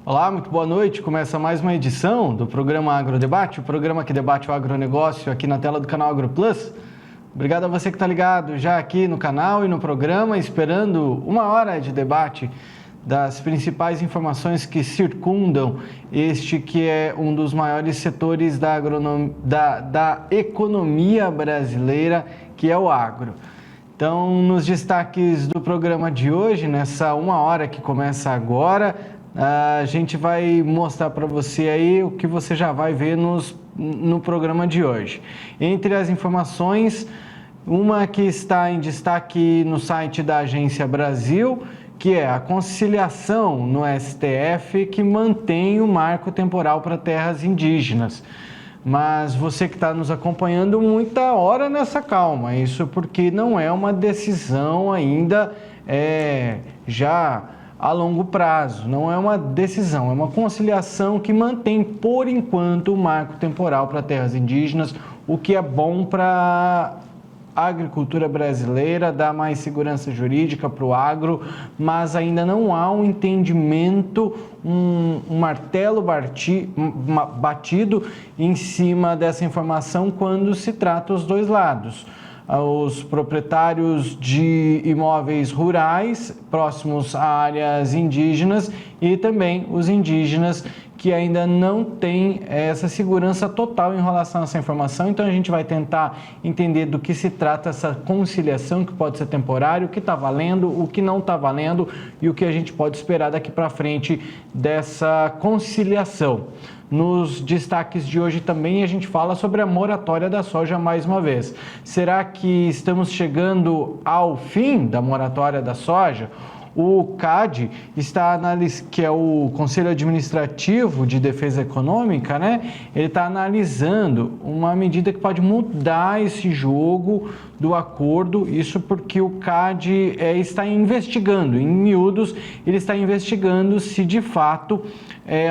Olá, muito boa noite. Começa mais uma edição do programa Agrodebate, o programa que debate o agronegócio aqui na tela do canal AgroPlus. Obrigado a você que está ligado já aqui no canal e no programa, esperando uma hora de debate das principais informações que circundam este que é um dos maiores setores da economia brasileira, que é o agro. Então, nos destaques do programa de hoje, nessa uma hora que começa agora, a gente vai mostrar para você aí o que você já vai ver no programa de hoje. Entre as informações, uma que está em destaque no site da Agência Brasil, que é a conciliação no STF que mantém o marco temporal para terras indígenas. Mas você que está nos acompanhando, muita hora nessa calma, isso porque não é uma decisão ainda já a longo prazo, não é uma decisão, é uma conciliação que mantém, por enquanto, o marco temporal para terras indígenas, o que é bom para a agricultura brasileira, dá mais segurança jurídica para o agro, mas ainda não há um entendimento, um martelo batido em cima dessa informação quando se trata os dois lados. Os proprietários de imóveis rurais próximos a áreas indígenas e também os indígenas que ainda não têm essa segurança total em relação a essa informação. Então a gente vai tentar entender do que se trata essa conciliação, que pode ser temporário, o que está valendo, o que não está valendo e o que a gente pode esperar daqui para frente dessa conciliação. Nos destaques de hoje também a gente fala sobre a moratória da soja mais uma vez. Será que estamos chegando ao fim da moratória da soja? O CAD está analisando, que é o Conselho Administrativo de Defesa Econômica, ele está analisando uma medida que pode mudar esse jogo do acordo, isso porque o CAD está investigando, em miúdos, ele está investigando se de fato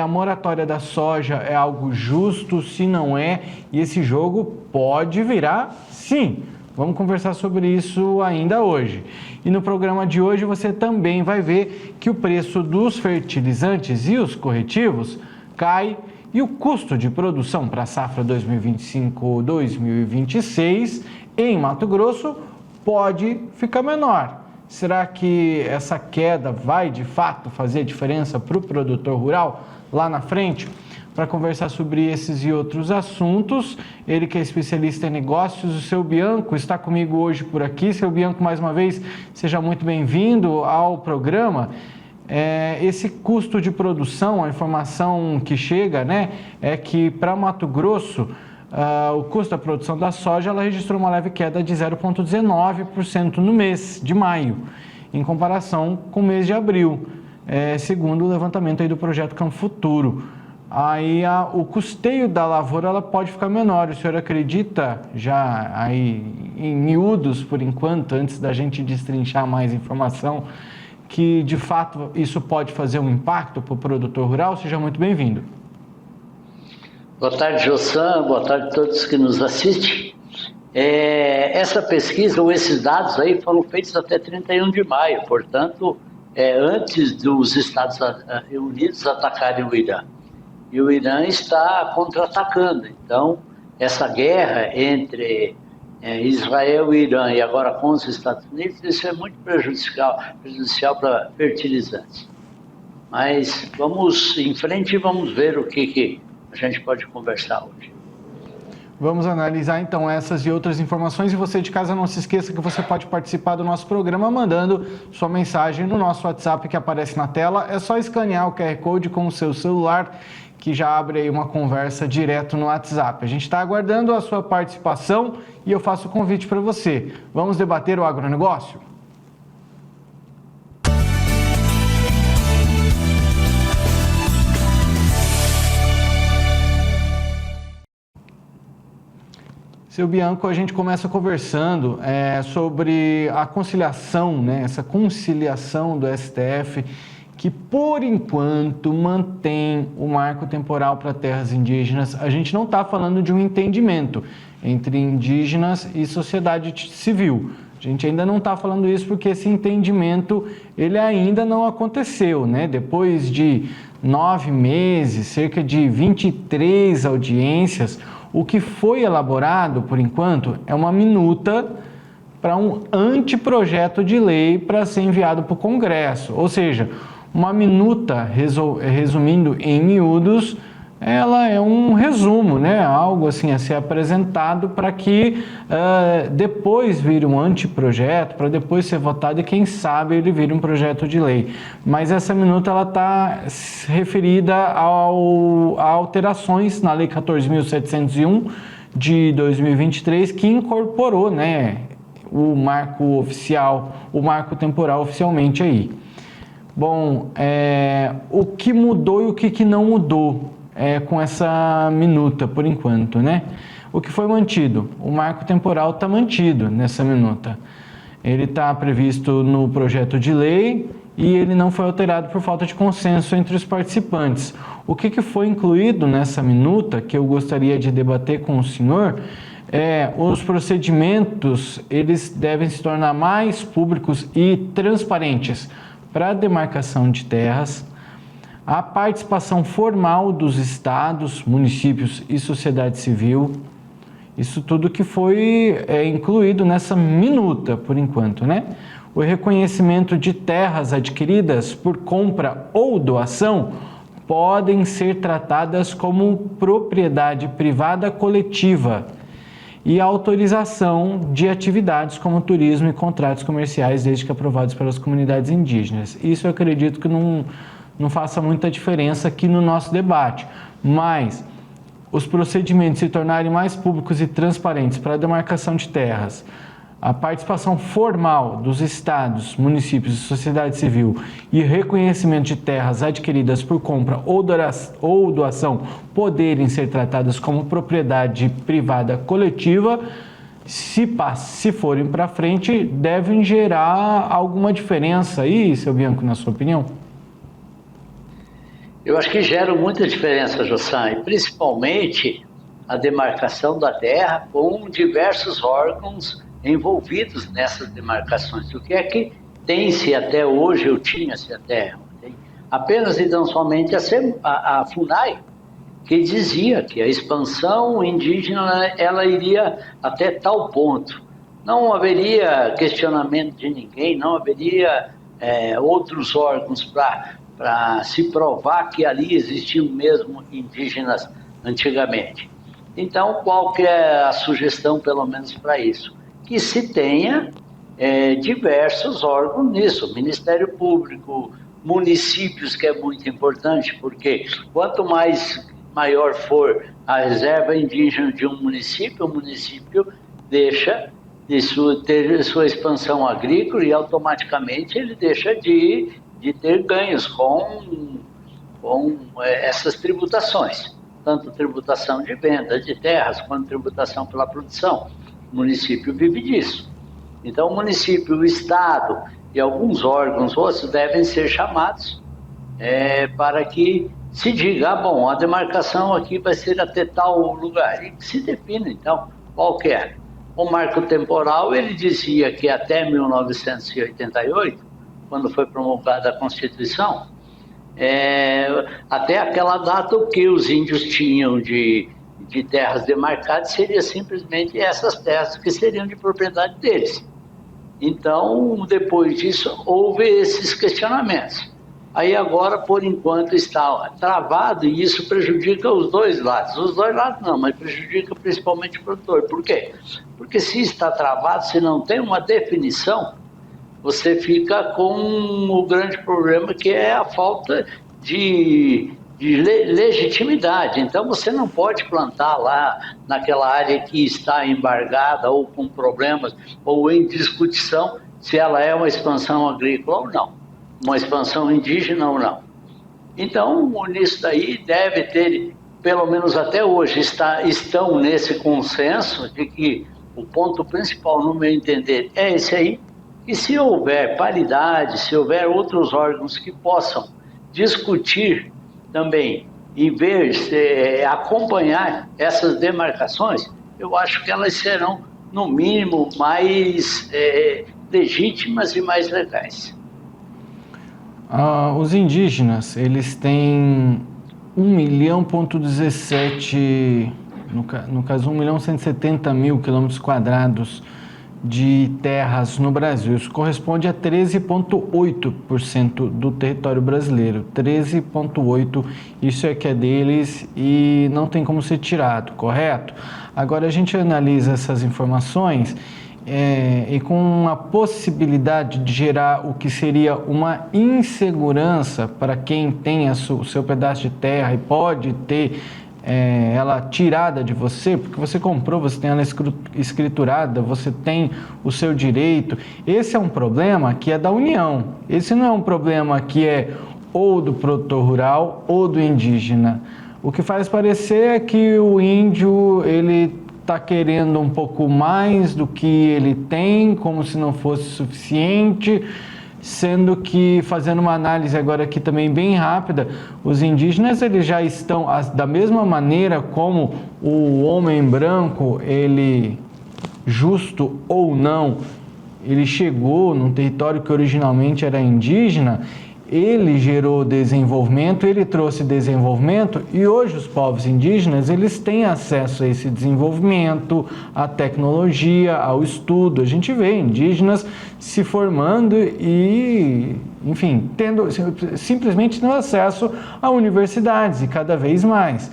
a moratória da soja é algo justo, se não é, e esse jogo pode virar sim. Vamos conversar sobre isso ainda hoje. E no programa de hoje você também vai ver que o preço dos fertilizantes e os corretivos cai e o custo de produção para a safra 2025-2026 em Mato Grosso pode ficar menor. Será que essa queda vai de fato fazer diferença para o produtor rural lá na frente? Para conversar sobre esses e outros assuntos, ele que é especialista em negócios, o seu Bianco, está comigo hoje por aqui. Seu Bianco, mais uma vez, seja muito bem-vindo ao programa. Esse custo de produção, a informação que chega, é que para Mato Grosso, o custo da produção da soja, ela registrou uma leve queda de 0,19% no mês de maio, em comparação com o mês de abril, segundo o levantamento aí do projeto Campo Futuro. Aí o custeio da lavoura ela pode ficar menor. O senhor acredita, já aí em miúdos por enquanto, antes da gente destrinchar mais informação, que de fato isso pode fazer um impacto para o produtor rural? Seja muito bem-vindo. Boa tarde, Jossan. Boa tarde a todos que nos assistem. Essa pesquisa ou esses dados aí foram feitos até 31 de maio, portanto, antes dos Estados Unidos atacarem o Irã. E o Irã está contra-atacando. Então, essa guerra entre Israel e Irã e agora com os Estados Unidos, isso é muito prejudicial para fertilizantes. Mas vamos em frente e vamos ver o que a gente pode conversar hoje. Vamos analisar então essas e outras informações, e você de casa não se esqueça que você pode participar do nosso programa mandando sua mensagem no nosso WhatsApp que aparece na tela. É só escanear o QR Code com o seu celular que já abre aí uma conversa direto no WhatsApp. A gente está aguardando a sua participação e eu faço o convite para você. Vamos debater o agronegócio? Seu Bianco, a gente começa conversando sobre a conciliação, essa conciliação do STF, que por enquanto mantém o marco temporal para terras indígenas. A gente não está falando de um entendimento entre indígenas e sociedade civil. A A gente ainda não está falando isso porque esse entendimento ele ainda não aconteceu, né? Depois de 9 meses, cerca de 23 audiências, o que foi elaborado, por enquanto, é uma minuta para um anteprojeto de lei para ser enviado para o Congresso. Ou seja, uma minuta, resumindo em miúdos, ela é um resumo, né? Algo assim a ser apresentado para que depois vire um anteprojeto, para depois ser votado e quem sabe ele vire um projeto de lei. Mas essa minuta ela está referida a alterações na Lei 14.701 de 2023 que incorporou, né, o marco oficial, o marco temporal oficialmente aí. Bom, o que mudou e o que não mudou com essa minuta, por enquanto, né? O que foi mantido? O marco temporal está mantido nessa minuta. Ele está previsto no projeto de lei e ele não foi alterado por falta de consenso entre os participantes. O que foi incluído nessa minuta, que eu gostaria de debater com o senhor, os procedimentos, eles devem se tornar mais públicos e transparentes para a demarcação de terras, a participação formal dos estados, municípios e sociedade civil, isso tudo que foi incluído nessa minuta, por enquanto, né? O reconhecimento de terras adquiridas por compra ou doação podem ser tratadas como propriedade privada coletiva e a autorização de atividades como turismo e contratos comerciais, desde que aprovados pelas comunidades indígenas. Isso eu acredito que não faça muita diferença aqui no nosso debate, mas os procedimentos se tornarem mais públicos e transparentes para a demarcação de terras, a participação formal dos estados, municípios e sociedade civil e reconhecimento de terras adquiridas por compra ou doação poderem ser tratadas como propriedade privada coletiva, se forem para frente, devem gerar alguma diferença aí, seu Bianco, na sua opinião? Eu acho que gera muita diferença, Jossan, e principalmente a demarcação da terra com diversos órgãos envolvidos nessas demarcações. O que é que tem-se até hoje, ou tinha-se até ontem, apenas e tão somente a FUNAI, que dizia que a expansão indígena ela iria até tal ponto. Não haveria questionamento de ninguém, não haveria outros órgãos para se provar que ali existiam mesmo indígenas antigamente. Então, qual que é a sugestão, pelo menos para isso? Que se tenha diversos órgãos nisso, Ministério Público, municípios, que é muito importante, porque quanto maior for a reserva indígena de um município, o município deixa de ter sua expansão agrícola e automaticamente ele deixa de ter ganhos com essas tributações, tanto tributação de venda de terras, quanto tributação pela produção. O município vive disso. Então, o município, o Estado e alguns órgãos outros devem ser chamados para que se diga, bom, a demarcação aqui vai ser até tal lugar, e que se defina, então, qual que é. O marco temporal, ele dizia que até 1988, quando foi promulgada a Constituição, até aquela data o que os índios tinham de terras demarcadas seria simplesmente essas terras que seriam de propriedade deles. Então, depois disso, houve esses questionamentos. Aí agora, por enquanto, está travado e isso prejudica os dois lados. Os dois lados não, mas prejudica principalmente o produtor. Por quê? Porque se está travado, se não tem uma definição, você fica com o grande problema que é a falta de legitimidade. Então, você não pode plantar lá naquela área que está embargada ou com problemas ou em discussão se ela é uma expansão agrícola ou não, uma expansão indígena ou não. Então, nisso daí deve ter, pelo menos até hoje, estão nesse consenso de que o ponto principal, no meu entender, é esse aí. E se houver paridade, se houver outros órgãos que possam discutir também e ver, acompanhar essas demarcações, eu acho que elas serão no mínimo, mais legítimas e mais legais. Os indígenas, eles têm 1.17 no caso 1.170.000 quilômetros quadrados de terras no Brasil. Isso corresponde a 13,8% do território brasileiro. 13,8%, isso é que é deles e não tem como ser tirado, correto? Agora a gente analisa essas informações e com a possibilidade de gerar o que seria uma insegurança para quem tem o seu pedaço de terra e pode ter ela tirada de você, porque você comprou, você tem ela escriturada, você tem o seu direito. Esse é um problema que é da União. Esse não é um problema que é ou do produtor rural ou do indígena. O que faz parecer é que o índio, ele está querendo um pouco mais do que ele tem, como se não fosse suficiente, sendo que, fazendo uma análise agora aqui também bem rápida, os indígenas eles já estão, da mesma maneira como o homem branco, ele, justo ou não, ele chegou num território que originalmente era indígena, ele gerou desenvolvimento, ele trouxe desenvolvimento e hoje os povos indígenas, eles têm acesso a esse desenvolvimento, à tecnologia, ao estudo. A gente vê indígenas se formando e, enfim, simplesmente tendo acesso a universidades e cada vez mais.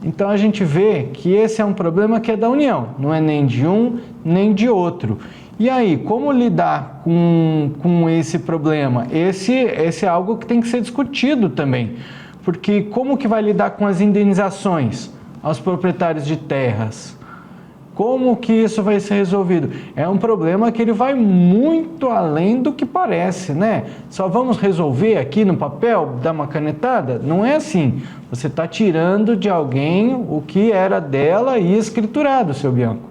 Então a gente vê que esse é um problema que é da União, não é nem de um nem de outro. E aí, como lidar com esse problema? Esse é algo que tem que ser discutido também, porque como que vai lidar com as indenizações aos proprietários de terras? Como que isso vai ser resolvido? É um problema que ele vai muito além do que parece, né? Só vamos resolver aqui no papel, dar uma canetada? Não é assim. Você está tirando de alguém o que era dela e escriturado, seu Bianco.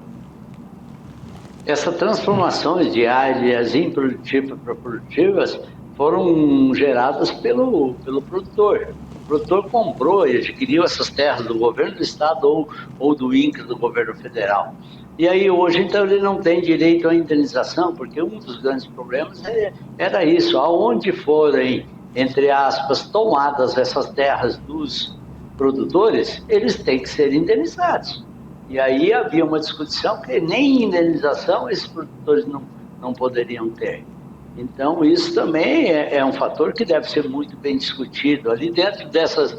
Essas transformações de áreas improdutivas para produtivas foram geradas pelo produtor. O produtor comprou e adquiriu essas terras do governo do estado ou do INCRA, do governo federal. E aí hoje, então, ele não tem direito à indenização, porque um dos grandes problemas era isso, aonde forem, entre aspas, tomadas essas terras dos produtores, eles têm que ser indenizados. E aí havia uma discussão que nem indenização esses produtores não poderiam ter. Então, isso também é um fator que deve ser muito bem discutido. Ali dentro dessas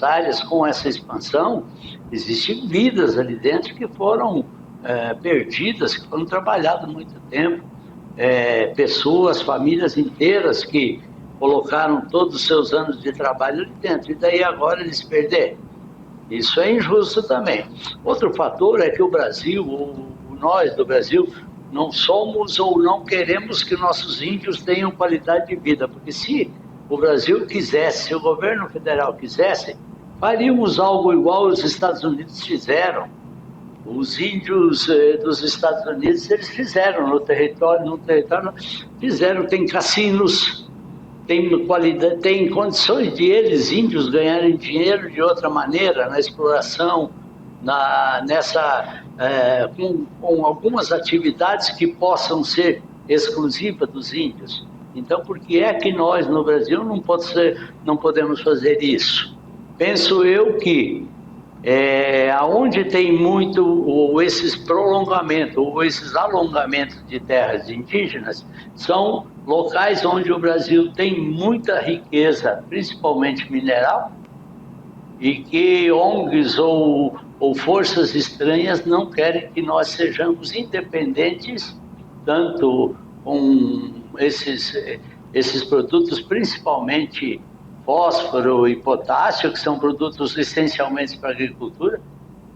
áreas, com essa expansão, existem vidas ali dentro que foram perdidas, que foram trabalhadas muito tempo. Pessoas, famílias inteiras que colocaram todos os seus anos de trabalho ali dentro. E daí agora eles perderam. Isso é injusto também. Outro fator é que o Brasil, nós do Brasil, não somos ou não queremos que nossos índios tenham qualidade de vida, porque se o Brasil quisesse, se o governo federal quisesse, faríamos algo igual os Estados Unidos fizeram. Os índios dos Estados Unidos, eles fizeram no território fizeram, tem cassinos, tem qualidade, tem condições de eles, índios, ganharem dinheiro de outra maneira, na exploração, com algumas atividades que possam ser exclusivas dos índios. Então, por que é que nós, no Brasil, não podemos fazer isso? Penso eu que aonde tem muito ou esses prolongamentos ou esses alongamentos de terras indígenas são locais onde o Brasil tem muita riqueza, principalmente mineral, e que ONGs ou forças estranhas não querem que nós sejamos independentes, tanto com esses produtos, principalmente fósforo e potássio, que são produtos essencialmente para a agricultura,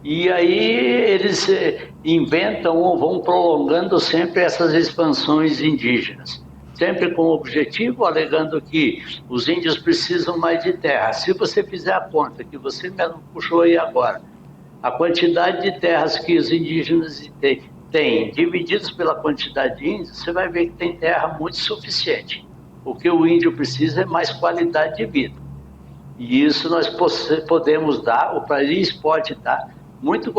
e aí eles inventam ou vão prolongando sempre essas expansões indígenas, sempre com o objetivo, alegando que os índios precisam mais de terra. Se você fizer a conta, que você mesmo puxou aí agora, a quantidade de terras que os indígenas têm, divididos pela quantidade de índios, você vai ver que tem terra muito suficiente. O que o índio precisa é mais qualidade de vida. E isso nós podemos dar, o país pode dar, muito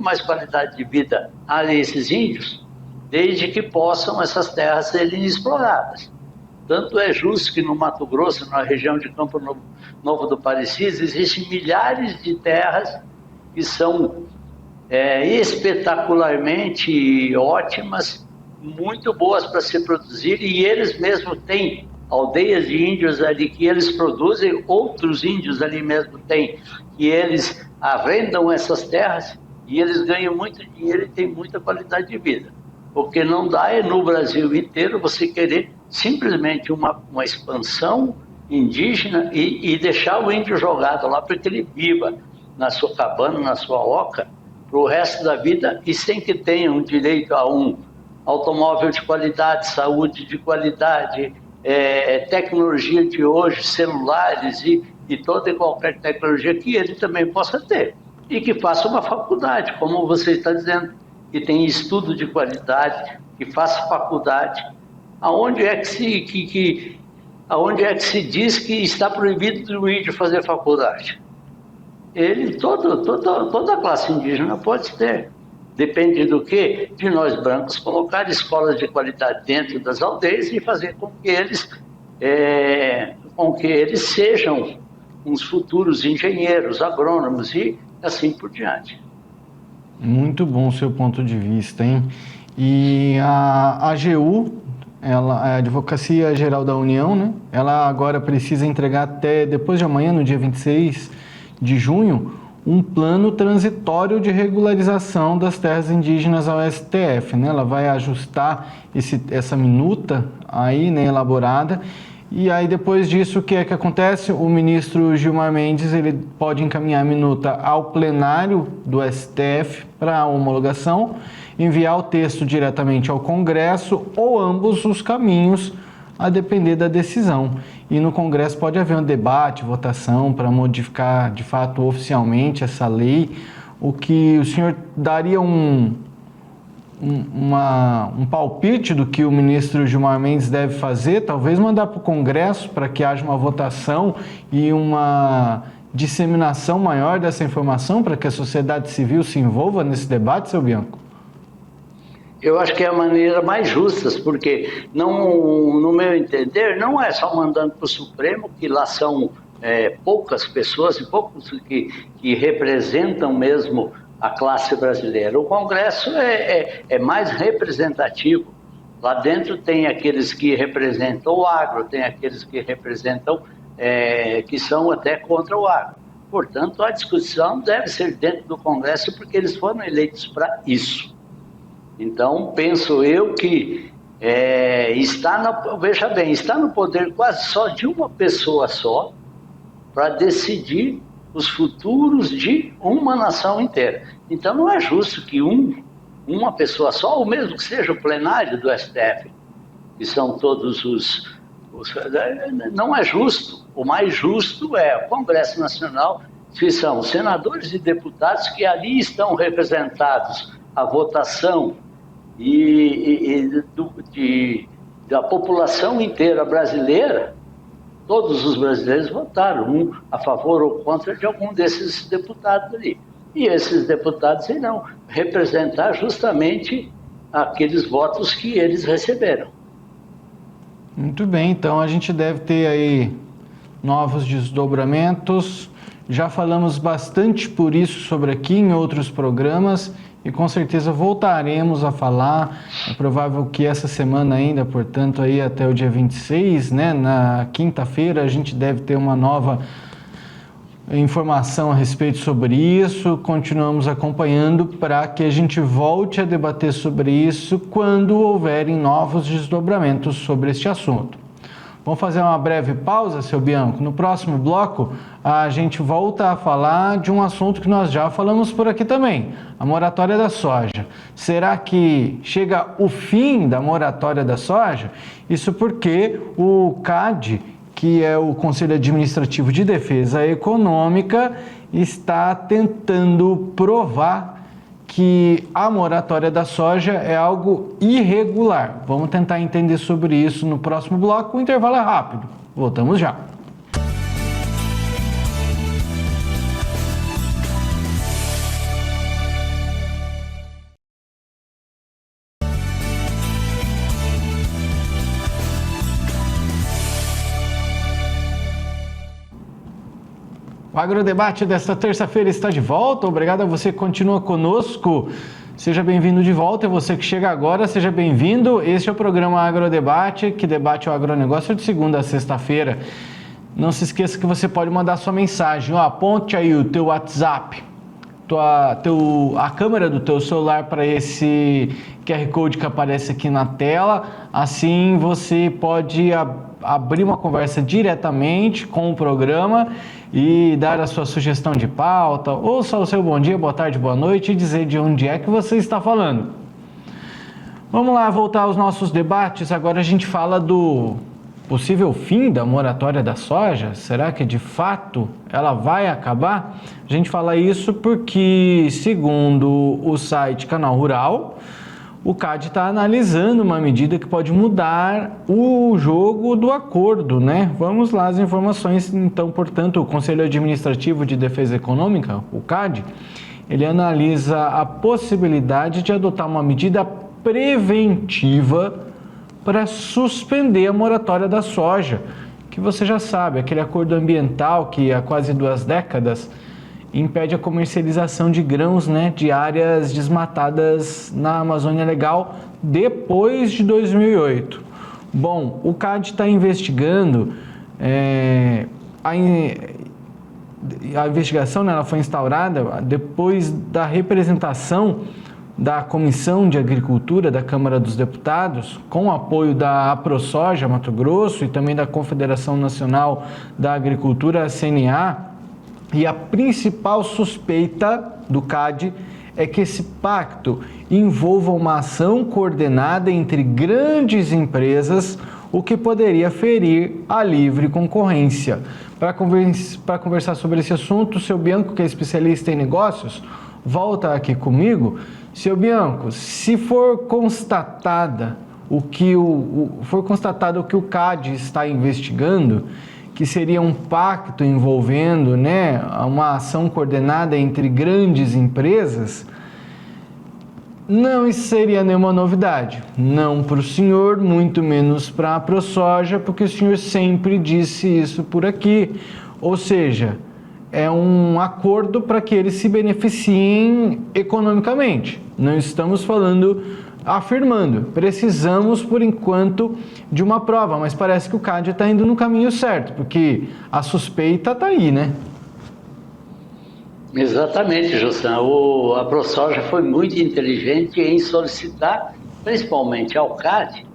mais qualidade de vida a esses índios, desde que possam essas terras serem exploradas. Tanto é justo que no Mato Grosso, na região de Campo Novo do Parecis, existem milhares de terras que são espetacularmente ótimas, muito boas para se produzir, e eles mesmos têm aldeias de índios ali que eles produzem, outros índios ali mesmo têm, que eles arrendam essas terras e eles ganham muito dinheiro e têm muita qualidade de vida. O que não dá é no Brasil inteiro você querer simplesmente uma expansão indígena e deixar o índio jogado lá para que ele viva na sua cabana, na sua oca, para o resto da vida, e sem que tenha um direito a um automóvel de qualidade, saúde de qualidade, tecnologia de hoje, celulares e toda e qualquer tecnologia que ele também possa ter. E que faça uma faculdade, como você está dizendo, que tem estudo de qualidade, que faça faculdade. Aonde é que se diz que está proibido do índio fazer faculdade? Toda a classe indígena pode ter. Depende do quê? De nós brancos colocar escolas de qualidade dentro das aldeias e fazer com que eles sejam uns futuros engenheiros, agrônomos e assim por diante. Muito bom o seu ponto de vista, hein? E a AGU, a Advocacia Geral da União, né? Ela agora precisa entregar até depois de amanhã, no dia 26 de junho, um plano transitório de regularização das terras indígenas ao STF, né? Ela vai ajustar essa minuta aí, né, elaborada, e aí depois disso o que é que acontece? O ministro Gilmar Mendes, ele pode encaminhar a minuta ao plenário do STF para homologação, enviar o texto diretamente ao Congresso ou ambos os caminhos, a depender da decisão. E no Congresso pode haver um debate, votação para modificar de fato oficialmente essa lei. O que o senhor daria um palpite do que o ministro Gilmar Mendes deve fazer? Talvez mandar para o Congresso para que haja uma votação e uma disseminação maior dessa informação para que a sociedade civil se envolva nesse debate, seu Bianco? Eu acho que é a maneira mais justa, porque, no meu entender, não é só mandando para o Supremo, que lá são poucas pessoas e poucos que representam mesmo a classe brasileira. O Congresso é mais representativo. Lá dentro tem aqueles que representam o agro, tem aqueles que representam, que são até contra o agro. Portanto, a discussão deve ser dentro do Congresso, porque eles foram eleitos para isso. Então, penso eu que está no poder quase só de uma pessoa só para decidir os futuros de uma nação inteira. Então, não é justo que uma pessoa só, ou mesmo que seja o plenário do STF, que são todos não é justo. O mais justo é o Congresso Nacional, que são senadores e deputados que ali estão representados a votação da população inteira brasileira. Todos os brasileiros votaram, um a favor ou contra de algum desses deputados ali. E esses deputados irão representar justamente aqueles votos que eles receberam. Muito bem, então a gente deve ter aí novos desdobramentos. Já falamos bastante por isso sobre aqui em outros programas e com certeza voltaremos a falar. É provável que essa semana ainda, portanto, aí até o dia 26, né, na quinta-feira, a gente deve ter uma nova informação a respeito sobre isso. Continuamos acompanhando para que a gente volte a debater sobre isso quando houverem novos desdobramentos sobre este assunto. Vamos fazer uma breve pausa, seu Bianco. No próximo bloco, a gente volta a falar de um assunto que nós já falamos por aqui também, a moratória da soja. Será que chega o fim da moratória da soja? Isso porque o CAD, que é o Conselho Administrativo de Defesa Econômica, está tentando provar que a moratória da soja é algo irregular. Vamos tentar entender sobre isso no próximo bloco. O intervalo é rápido. Voltamos já. O Agrodebate desta terça-feira está de volta. Obrigado a você que continua conosco. Seja bem-vindo de volta. E você que chega agora, seja bem-vindo. Este é o programa Agrodebate, que debate o agronegócio de segunda a sexta-feira. Não se esqueça que você pode mandar sua mensagem. Aponte aí o teu WhatsApp, a câmera do teu celular para esse QR Code que aparece aqui na tela. Assim você pode abrir uma conversa diretamente com o programa e dar a sua sugestão de pauta, ou só o seu bom dia, boa tarde, boa noite e dizer de onde é que você está falando. Vamos lá, voltar aos nossos debates. Agora a gente fala do possível fim da moratória da soja. Será que de fato ela vai acabar? A gente fala isso porque, segundo o site Canal Rural, o CAD está analisando uma medida que pode mudar o jogo do acordo, né? Vamos lá as informações. Então, portanto, o Conselho Administrativo de Defesa Econômica, o CAD, ele analisa a possibilidade de adotar uma medida preventiva para suspender a moratória da soja, que você já sabe, aquele acordo ambiental que há quase 2 décadas impede a comercialização de grãos, né, de áreas desmatadas na Amazônia Legal depois de 2008. Bom, o CAD está investigando, a investigação, né, ela foi instaurada depois da representação da Comissão de Agricultura da Câmara dos Deputados, com o apoio da AproSoja Mato Grosso e também da Confederação Nacional da Agricultura, a CNA. E a principal suspeita do CAD é que esse pacto envolva uma ação coordenada entre grandes empresas, o que poderia ferir a livre concorrência. Para conversar sobre esse assunto, o seu Bianco, que é especialista em negócios, volta aqui comigo. Seu Bianco, se for constatado o que o CAD está investigando, que seria um pacto envolvendo, né, uma ação coordenada entre grandes empresas, não seria nenhuma novidade. Não para o senhor, muito menos para a AproSoja, porque o senhor sempre disse isso por aqui. Ou seja, é um acordo para que eles se beneficiem economicamente. Não estamos afirmando, precisamos por enquanto de uma prova, mas parece que o CAD está indo no caminho certo, porque a suspeita está aí, né? Exatamente, José. A AproSoja foi muito inteligente em solicitar, principalmente ao CAD,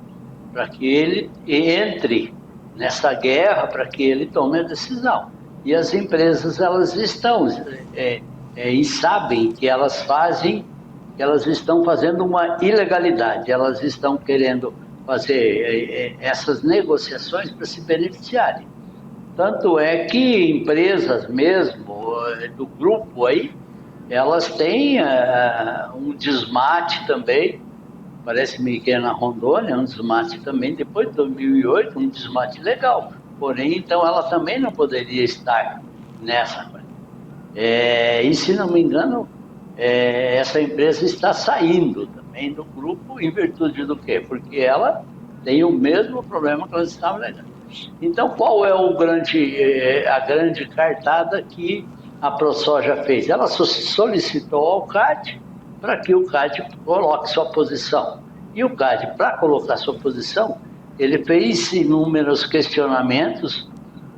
para que ele entre nessa guerra, para que ele tome a decisão. E as empresas, elas estão e sabem que elas estão fazendo uma ilegalidade, elas estão querendo fazer essas negociações para se beneficiarem. Tanto é que empresas mesmo do grupo aí, elas têm um desmate também, parece-me que é na Rondônia, um desmate também, depois de 2008, um desmate legal. Porém, então, ela também não poderia estar nessa coisa. E, se não me engano, essa empresa está saindo também do grupo em virtude do quê? Porque ela tem o mesmo problema que elas estavam alegando. Então, qual é a grande cartada que a AproSoja fez? Ela solicitou ao CAD para que o CAD coloque sua posição. E o CAD, para colocar sua posição, ele fez inúmeros questionamentos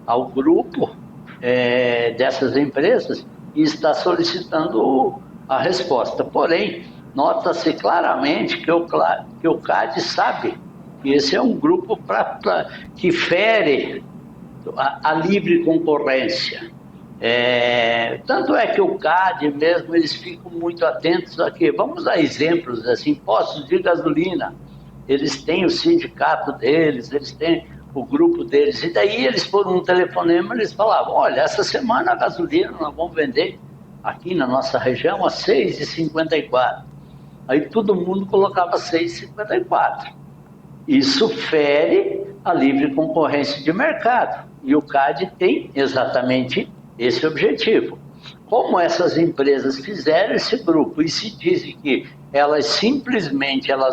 ao grupo dessas empresas e está solicitando a resposta. Porém, nota-se claramente que o CAD sabe que esse é um grupo que fere a livre concorrência. Tanto é que o CAD mesmo, eles ficam muito atentos aqui. Vamos dar exemplos, assim, postos de gasolina. Eles têm o sindicato deles, eles têm o grupo deles. E daí eles foram um telefonema, eles falavam, olha, essa semana a gasolina nós vamos vender aqui na nossa região a R$ 6,54. Aí todo mundo colocava R$ 6,54. Isso fere a livre concorrência de mercado. E o CAD tem exatamente esse objetivo. Como essas empresas fizeram esse grupo e se dizem que elas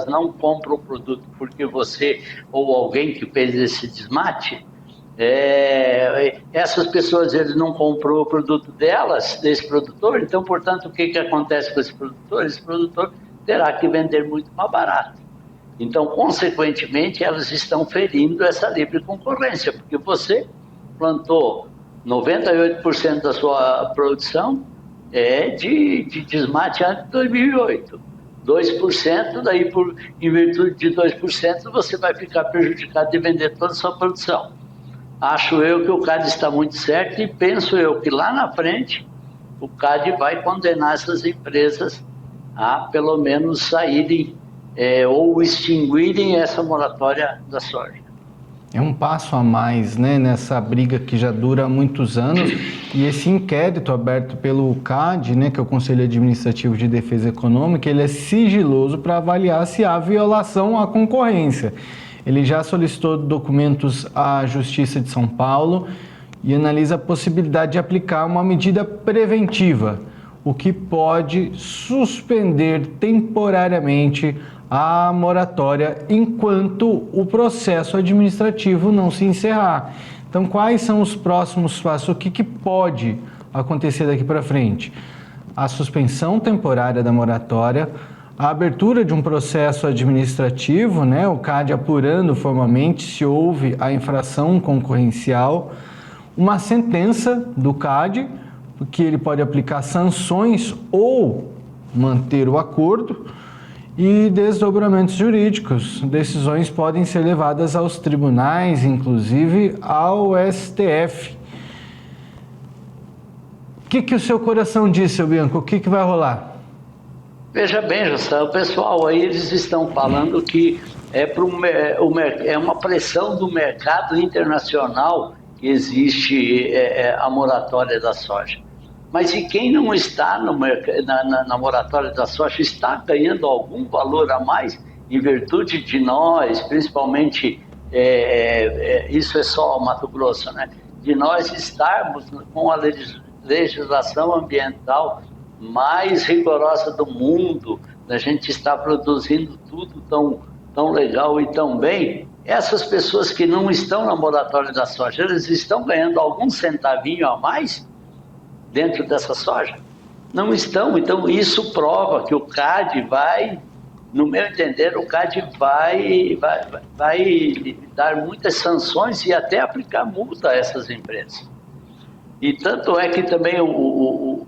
não compram o produto porque você ou alguém que fez esse desmate, Essas pessoas, ele não comprou o produto delas, desse produtor, então, portanto, o que acontece com esse produtor? Esse produtor terá que vender muito mais barato. Então, consequentemente, elas estão ferindo essa livre concorrência, porque você plantou 98% da sua produção de desmate antes de 2008. 2%, daí em virtude de 2%, você vai ficar prejudicado de vender toda a sua produção. Acho eu que o CAD está muito certo e penso eu que lá na frente o CAD vai condenar essas empresas a pelo menos saírem ou extinguirem essa moratória da soja. É um passo a mais, né, nessa briga que já dura há muitos anos, e esse inquérito aberto pelo CAD, né, que é o Conselho Administrativo de Defesa Econômica, ele é sigiloso para avaliar se há violação à concorrência. Ele já solicitou documentos à Justiça de São Paulo e analisa a possibilidade de aplicar uma medida preventiva, o que pode suspender temporariamente a moratória enquanto o processo administrativo não se encerrar. Então, quais são os próximos passos? O que pode acontecer daqui para frente? A suspensão temporária da moratória, a abertura de um processo administrativo, né, o CAD apurando formalmente se houve a infração concorrencial, uma sentença do CAD, que ele pode aplicar sanções ou manter o acordo, e desdobramentos jurídicos. Decisões podem ser levadas aos tribunais, inclusive ao STF. O que o seu coração diz, seu Bianco? O que vai rolar? Veja bem, José, o pessoal aí, eles estão falando que é uma pressão do mercado internacional que existe a moratória da soja. Mas e quem não está na moratória da soja está ganhando algum valor a mais em virtude de nós, principalmente, isso é só Mato Grosso, né? De nós estarmos com a legislação ambiental mais rigorosa do mundo, da gente estar produzindo tudo tão legal e tão bem. Essas pessoas que não estão na moratória da soja, eles estão ganhando algum centavinho a mais dentro dessa soja? Não estão. Então, isso prova que o CAD vai, no meu entender, o CAD vai dar muitas sanções e até aplicar multa a essas empresas. E tanto é que também o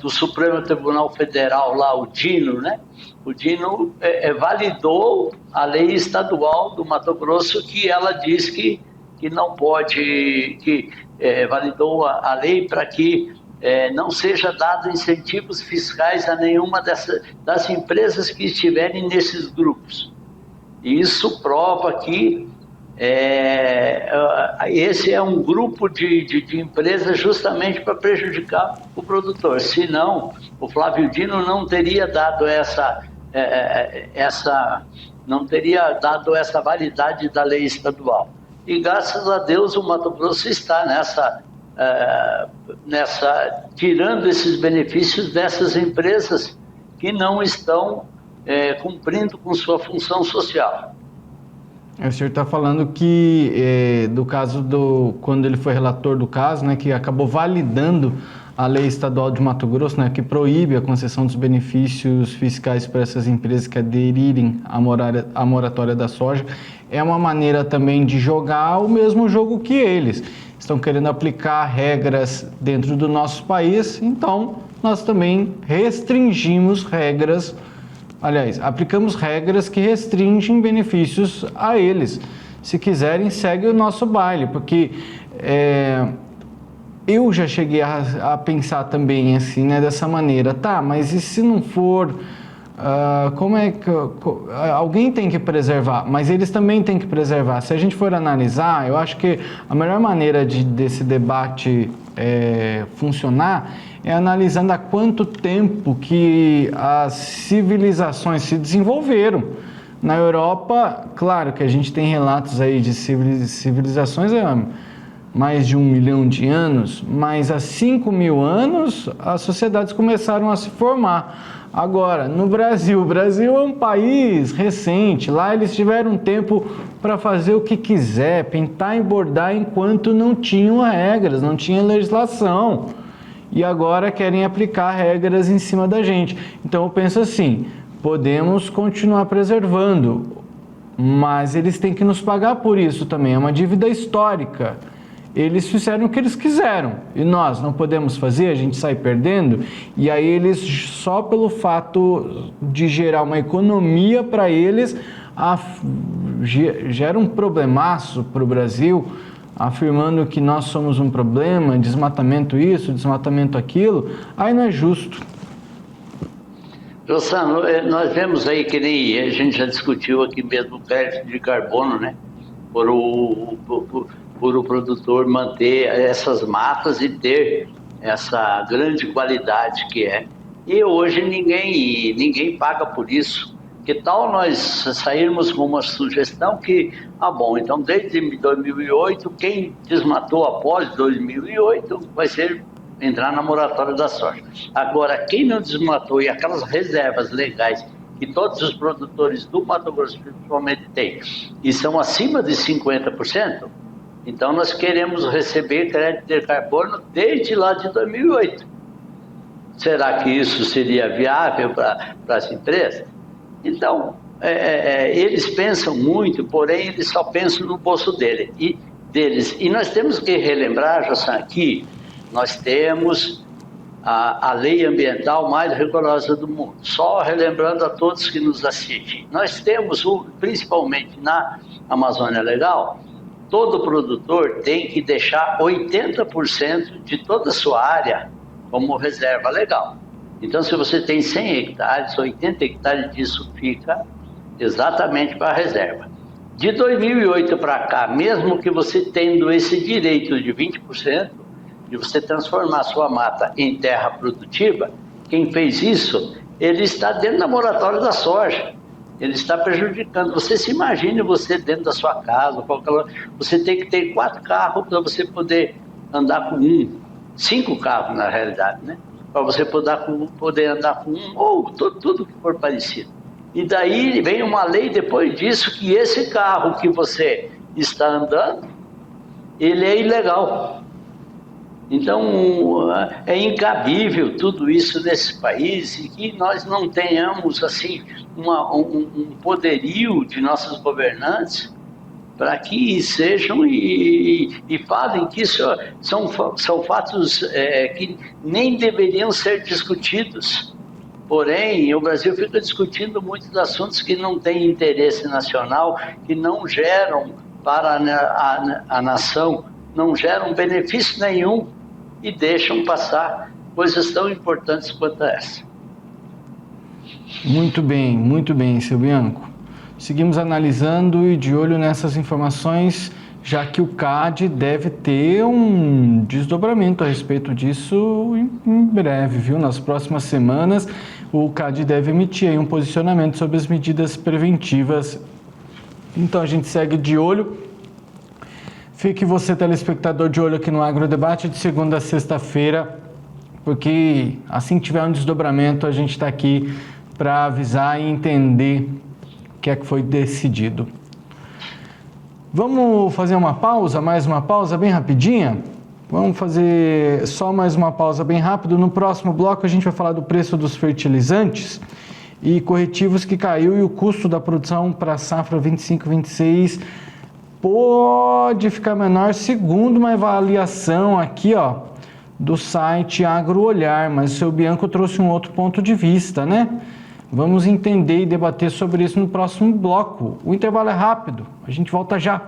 Supremo Tribunal Federal lá, o DINO, né? O DINO validou a lei estadual do Mato Grosso, que ela diz que não pode, validou a lei para que não seja dado incentivos fiscais a nenhuma das empresas que estiverem nesses grupos. E isso prova que esse é um grupo de empresas justamente para prejudicar o produtor. Senão, o Flávio Dino não teria dado não teria dado essa validade da lei estadual. E graças a Deus o Mato Grosso está tirando esses benefícios dessas empresas que não estão cumprindo com sua função social. O senhor está falando que do caso quando ele foi relator do caso, né, que acabou validando a lei estadual de Mato Grosso, né, que proíbe a concessão dos benefícios fiscais para essas empresas que aderirem à moratória da soja, é uma maneira também de jogar o mesmo jogo que eles. Estão querendo aplicar regras dentro do nosso país, então nós também restringimos regras. Aliás, aplicamos regras que restringem benefícios a eles. Se quiserem, segue o nosso baile, porque eu já cheguei a pensar também assim, né, dessa maneira. Tá, mas e se não for, como é que... alguém tem que preservar, mas eles também têm que preservar. Se a gente for analisar, eu acho que a melhor maneira desse debate funcionar é analisando há quanto tempo que as civilizações se desenvolveram. Na Europa, claro que a gente tem relatos aí de civilizações mais de 1 milhão de anos, mas há 5 mil anos as sociedades começaram a se formar. Agora, no Brasil, o Brasil é um país recente, lá eles tiveram tempo para fazer o que quiser, pintar e bordar enquanto não tinham regras, não tinha legislação. E agora querem aplicar regras em cima da gente. Então eu penso assim, podemos continuar preservando, mas eles têm que nos pagar por isso também, é uma dívida histórica. Eles fizeram o que eles quiseram e nós não podemos fazer, a gente sai perdendo. E aí eles, só pelo fato de gerar uma economia para eles, gera um problemaço para o Brasil, afirmando que nós somos um problema, desmatamento isso, desmatamento aquilo, aí não é justo. Rossano, nós vemos aí que nem a gente já discutiu aqui mesmo o crédito de carbono, né? Por o produtor manter essas matas e ter essa grande qualidade que é. E hoje ninguém paga por isso. Que tal nós sairmos com uma sugestão que, bom, então desde 2008, quem desmatou após 2008 vai entrar na moratória da soja. Agora, quem não desmatou e aquelas reservas legais que todos os produtores do Mato Grosso principalmente têm, e são acima de 50%, então nós queremos receber crédito de carbono desde lá de 2008. Será que isso seria viável para as empresas? Então, eles pensam muito, porém eles só pensam no bolso deles. E nós temos que relembrar, Jossan, que nós temos a lei ambiental mais rigorosa do mundo. Só relembrando a todos que nos assistem. Nós temos, principalmente na Amazônia Legal, todo produtor tem que deixar 80% de toda a sua área como reserva legal. Então, se você tem 100 hectares, 80 hectares disso fica exatamente para a reserva. De 2008 para cá, mesmo que você tendo esse direito de 20%, de você transformar a sua mata em terra produtiva, quem fez isso, ele está dentro da moratória da soja. Ele está prejudicando. Você se imagine você dentro da sua casa, você tem que ter 4 carros para você poder andar com 5 carros na realidade, né? Para você poder andar com ou tudo que for parecido. E daí vem uma lei depois disso que esse carro que você está andando, ele é ilegal. Então, é incabível tudo isso nesse país e que nós não tenhamos assim um poderio de nossos governantes para que sejam e falem que isso são fatos que nem deveriam ser discutidos. Porém, o Brasil fica discutindo muitos assuntos que não têm interesse nacional, que não geram para a nação, não geram benefício nenhum e deixam passar coisas tão importantes quanto essa. Muito bem, seu Bianco. Seguimos analisando e de olho nessas informações, já que o CAD deve ter um desdobramento a respeito disso em breve, viu? Nas próximas semanas, o CAD deve emitir aí um posicionamento sobre as medidas preventivas. Então a gente segue de olho. Fique você, telespectador, de olho aqui no Agrodebate de segunda a sexta-feira, porque assim que tiver um desdobramento, a gente está aqui para avisar e entender o que é que foi decidido. Vamos fazer mais uma pausa bem rapidinha? Vamos fazer só mais uma pausa bem rápido. No próximo bloco a gente vai falar do preço dos fertilizantes e corretivos que caiu e o custo da produção para a safra 25-26 pode ficar menor segundo uma avaliação aqui, do site AgroOlhar, mas o seu Bianco trouxe um outro ponto de vista, né? Vamos entender e debater sobre isso no próximo bloco. O intervalo é rápido, a gente volta já.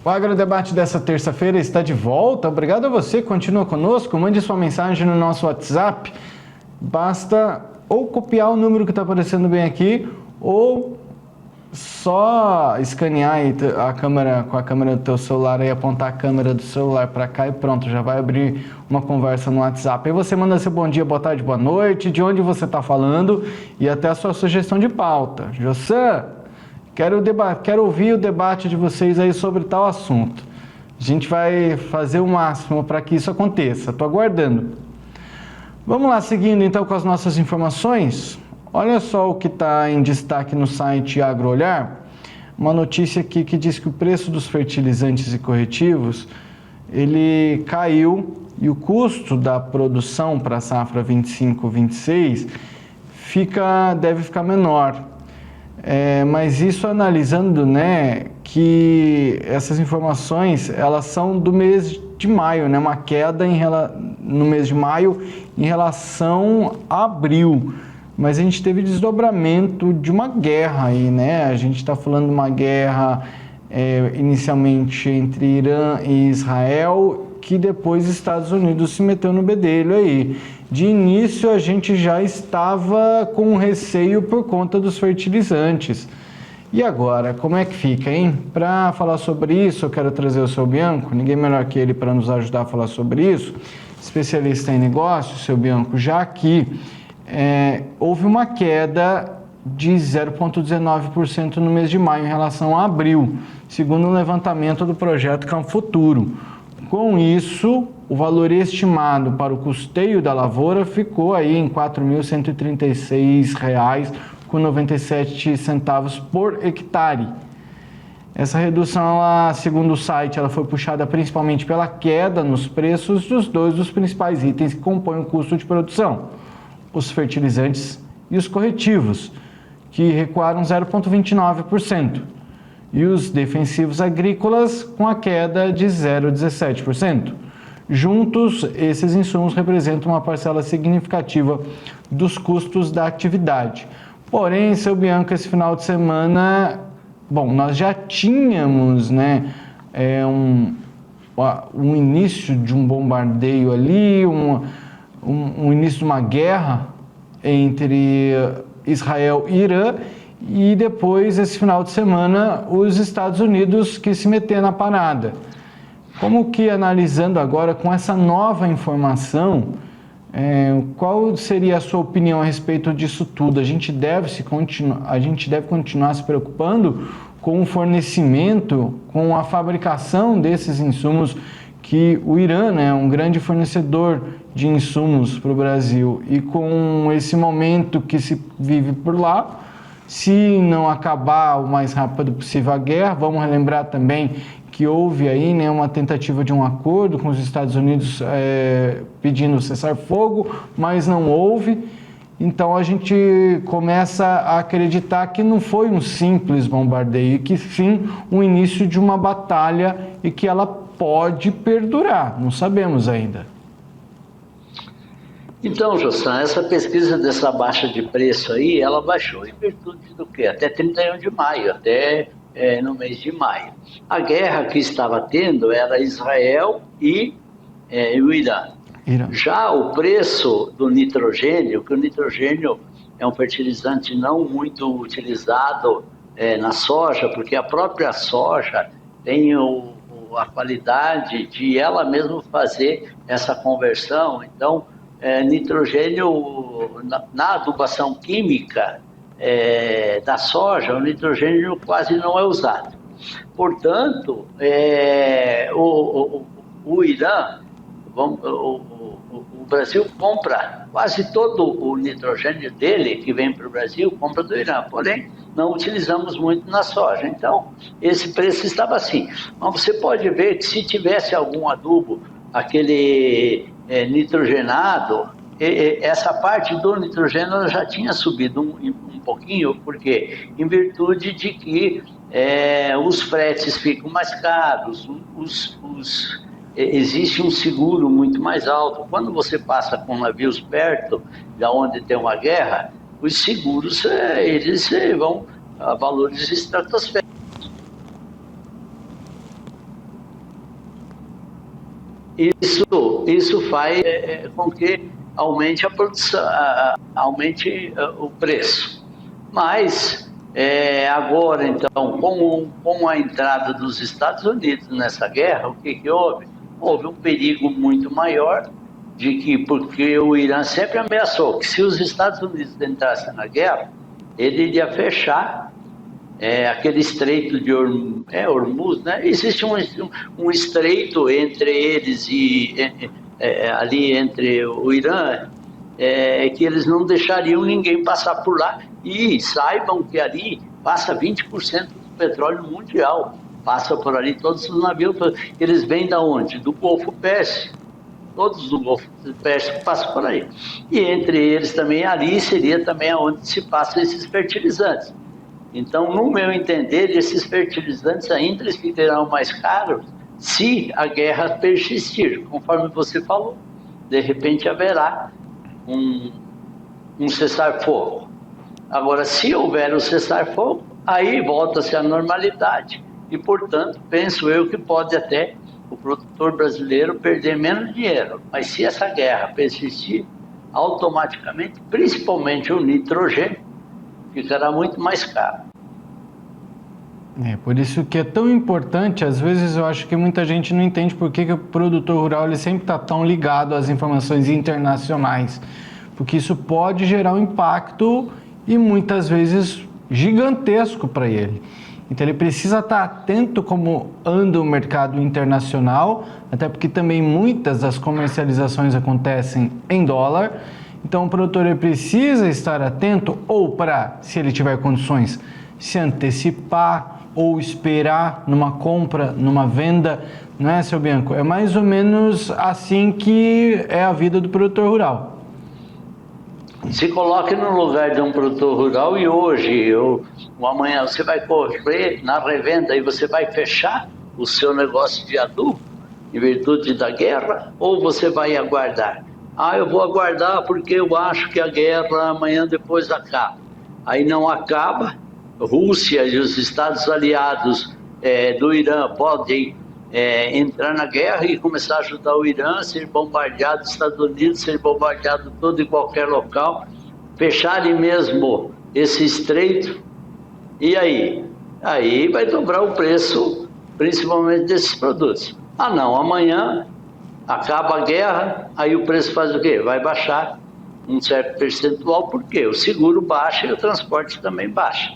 O Agrodebate dessa terça-feira está de volta. Obrigado a você que continua conosco. Mande sua mensagem no nosso WhatsApp. Basta ou copiar o número que está aparecendo bem aqui ou só escanear aí a câmera, com a câmera do teu celular e apontar a câmera do celular para cá e pronto, já vai abrir uma conversa no WhatsApp. Aí você manda seu bom dia, boa tarde, boa noite, de onde você está falando e até a sua sugestão de pauta. Jossan, quero ouvir o debate de vocês aí sobre tal assunto. A gente vai fazer o máximo para que isso aconteça. Estou aguardando. Vamos lá, seguindo então com as nossas informações. Olha só o que está em destaque no site AgroOlhar, uma notícia aqui que diz que o preço dos fertilizantes e corretivos, ele caiu e o custo da produção para a safra 25-26 deve ficar menor. Mas isso analisando, né, que essas informações, elas são do mês de maio, né, uma queda no mês de maio em relação a abril. Mas a gente teve desdobramento de uma guerra aí, né? A gente está falando de uma guerra inicialmente entre Irã e Israel, que depois Estados Unidos se meteu no bedelho aí. De início a gente já estava com receio por conta dos fertilizantes. E agora, como é que fica, hein? Para falar sobre isso, eu quero trazer o seu Bianco, ninguém melhor que ele para nos ajudar a falar sobre isso, especialista em negócios, seu Bianco, já que houve uma queda de 0,19% no mês de maio em relação a abril, segundo um levantamento do projeto Campo Futuro. Com isso, o valor estimado para o custeio da lavoura ficou aí em R$ 4.136,97 por hectare. Essa redução, segundo o site, ela foi puxada principalmente pela queda nos preços dos principais itens que compõem o custo de produção: os fertilizantes e os corretivos, que recuaram 0,29%, e os defensivos agrícolas com a queda de 0,17%. Juntos, esses insumos representam uma parcela significativa dos custos da atividade. Porém, seu Bianco, esse final de semana, nós já tínhamos, né, um início de um bombardeio ali, um início de uma guerra entre Israel e Irã, e depois, esse final de semana, os Estados Unidos que se meteram na parada. Como que, analisando agora com essa nova informação, qual seria a sua opinião a respeito disso tudo? A gente deve continuar se preocupando com o fornecimento, com a fabricação desses insumos, que o Irã, né, é um grande fornecedor de insumos para o Brasil, e com esse momento que se vive por lá, se não acabar o mais rápido possível a guerra, vamos relembrar também que houve aí, né, uma tentativa de um acordo com os Estados Unidos pedindo cessar-fogo, mas não houve. Então a gente começa a acreditar que não foi um simples bombardeio, que sim o início de uma batalha e que ela pode perdurar, não sabemos ainda. Então, Jossan, essa pesquisa dessa baixa de preço aí, ela baixou em virtude do quê? Até 31 de maio, até no mês de maio. A guerra que estava tendo era Israel e o Irã. Já o preço do nitrogênio, que o nitrogênio é um fertilizante não muito utilizado na soja, porque a própria soja tem a qualidade de ela mesma fazer essa conversão. Então, nitrogênio, na adubação química da soja, o nitrogênio quase não é usado. Portanto, o Irã, o Brasil compra quase todo o nitrogênio dele que vem para o Brasil, compra do Irã, porém não utilizamos muito na soja. Então, esse preço estava assim. Mas você pode ver que se tivesse algum adubo, aquele nitrogenado, essa parte do nitrogênio já tinha subido um pouquinho, porque em virtude de que os fretes ficam mais caros, existe um seguro muito mais alto. Quando você passa com navios perto de onde tem uma guerra, os seguros eles vão a valores estratosféricos. Isso faz com que aumente a produção, aumente o preço. Mas Agora, então, com a entrada dos Estados Unidos nessa guerra, o que houve? Houve um perigo muito maior porque o Irã sempre ameaçou que se os Estados Unidos entrassem na guerra, ele iria fechar aquele estreito de Hormuz, né? Existe um estreito entre eles e ali entre o Irã, que eles não deixariam ninguém passar por lá. E saibam que ali passa 20% do petróleo mundial. Passa por ali todos os navios. Eles vêm da onde? Do Golfo Pérsico. Todos do Golfo Pérsico passam por aí. E entre eles também, ali seria também onde se passam esses fertilizantes. Então, no meu entender, esses fertilizantes ainda eles ficarão mais caros se a guerra persistir. Conforme você falou, de repente haverá um cessar-fogo. Agora, se houver um cessar-fogo, aí volta-se à normalidade. E, portanto, penso eu que pode até o produtor brasileiro perder menos dinheiro. Mas se essa guerra persistir, automaticamente, principalmente o nitrogênio, ficará muito mais caro. Por isso que é tão importante, às vezes eu acho que muita gente não entende por que o produtor rural ele sempre está tão ligado às informações internacionais, porque isso pode gerar um impacto e muitas vezes gigantesco para ele. Então ele precisa estar atento como anda o mercado internacional, até porque também muitas das comercializações acontecem em dólar. Então o produtor ele precisa estar atento ou para, se ele tiver condições, se antecipar ou esperar numa compra, numa venda, não é, seu Bianco? É mais ou menos assim que é a vida do produtor rural. Se coloque no lugar de um produtor rural e hoje ou amanhã você vai correr na revenda e você vai fechar o seu negócio de adubo em virtude da guerra, ou você vai aguardar? Eu vou aguardar porque eu acho que a guerra amanhã depois acaba. Aí não acaba, Rússia e os Estados aliados do Irã podem entrar na guerra e começar a ajudar o Irã, ser bombardeado, os Estados Unidos, ser bombardeado todo e qualquer local, fecharem mesmo esse estreito, e aí? Aí vai dobrar o preço, principalmente desses produtos. Não, amanhã acaba a guerra, aí o preço faz o quê? Vai baixar um certo percentual, porque o seguro baixa e o transporte também baixa.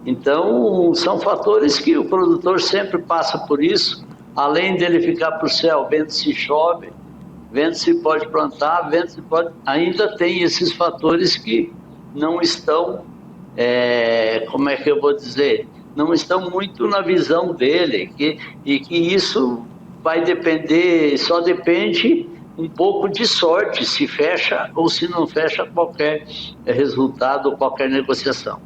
Então, são fatores que o produtor sempre passa por isso, além dele ficar para o céu, vendo se chove, vendo se pode plantar, vendo se pode... Ainda tem esses fatores que não estão, como é que eu vou dizer, não estão muito na visão dele, e que isso vai depender, só depende um pouco de sorte, se fecha ou se não fecha qualquer resultado, qualquer negociação.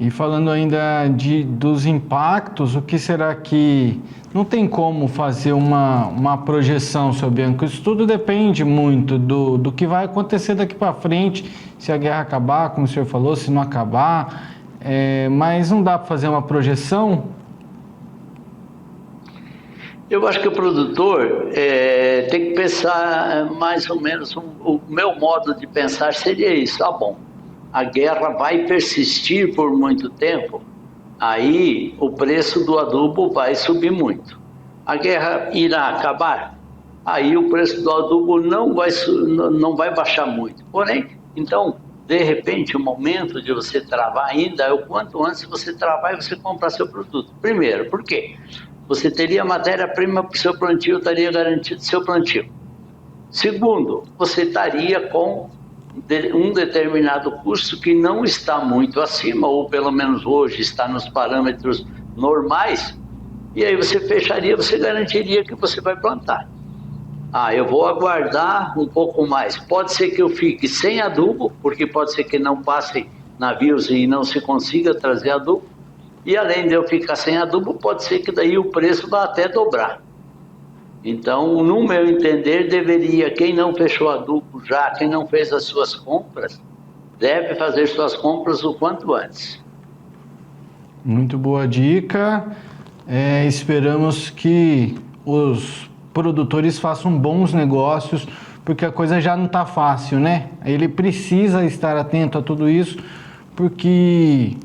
E falando ainda dos impactos, o que será que... Não tem como fazer uma projeção, seu Bianco. Isso tudo depende muito do que vai acontecer daqui para frente, se a guerra acabar, como o senhor falou, se não acabar. Mas não dá para fazer uma projeção? Eu acho que o produtor tem que pensar mais ou menos... O meu modo de pensar seria isso. Bom, a guerra vai persistir por muito tempo, aí o preço do adubo vai subir muito. A guerra irá acabar, aí o preço do adubo não vai baixar muito. Porém, então, de repente, o momento de você travar ainda é o quanto antes você travar e você comprar seu produto. Primeiro, por quê? Você teria matéria-prima para o seu plantio, estaria garantido seu plantio. Segundo, você estaria com um determinado custo que não está muito acima, ou pelo menos hoje está nos parâmetros normais, e aí você fecharia, você garantiria que você vai plantar. Eu vou aguardar um pouco mais. Pode ser que eu fique sem adubo, porque pode ser que não passem navios e não se consiga trazer adubo, e além de eu ficar sem adubo, pode ser que daí o preço vá até dobrar. Então, no meu entender, quem não fechou adubo já, quem não fez as suas compras, deve fazer suas compras o quanto antes. Muito boa dica. Esperamos que os produtores façam bons negócios, porque a coisa já não está fácil, né? Ele precisa estar atento a tudo isso, porque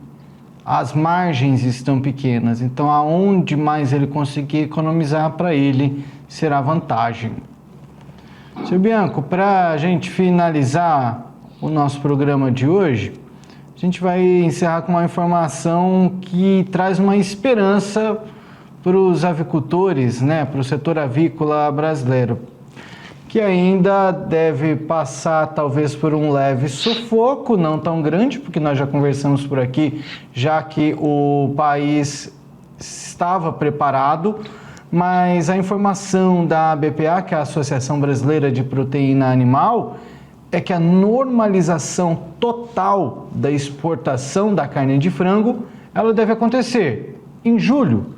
as margens estão pequenas, então aonde mais ele conseguir economizar, para ele será vantagem. Seu Bianco, para a gente finalizar o nosso programa de hoje, a gente vai encerrar com uma informação que traz uma esperança para os avicultores, né, para o setor avícola brasileiro, que ainda deve passar talvez por um leve sufoco, não tão grande, porque nós já conversamos por aqui, já que o país estava preparado, mas a informação da ABPA, que é a Associação Brasileira de Proteína Animal, é que a normalização total da exportação da carne de frango, ela deve acontecer em julho.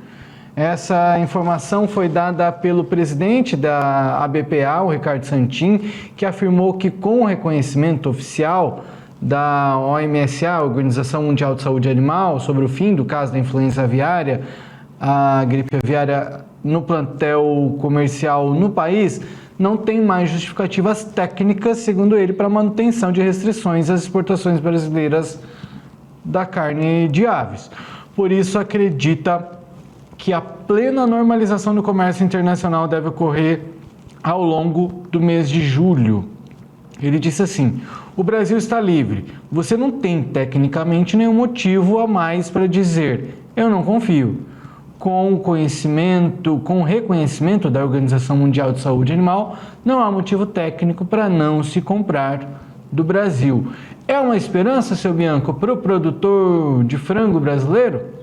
Essa informação foi dada pelo presidente da ABPA, o Ricardo Santin, que afirmou que com o reconhecimento oficial da OMSA, Organização Mundial de Saúde Animal, sobre o fim do caso da influenza aviária, a gripe aviária no plantel comercial no país, não tem mais justificativas técnicas, segundo ele, para manutenção de restrições às exportações brasileiras da carne de aves. Por isso, acredita que a plena normalização do comércio internacional deve ocorrer ao longo do mês de julho. Ele disse assim: o Brasil está livre. Você não tem tecnicamente nenhum motivo a mais para dizer eu não confio. Com o reconhecimento da Organização Mundial de Saúde Animal, não há motivo técnico para não se comprar do Brasil. É uma esperança, seu Bianco, para o produtor de frango brasileiro?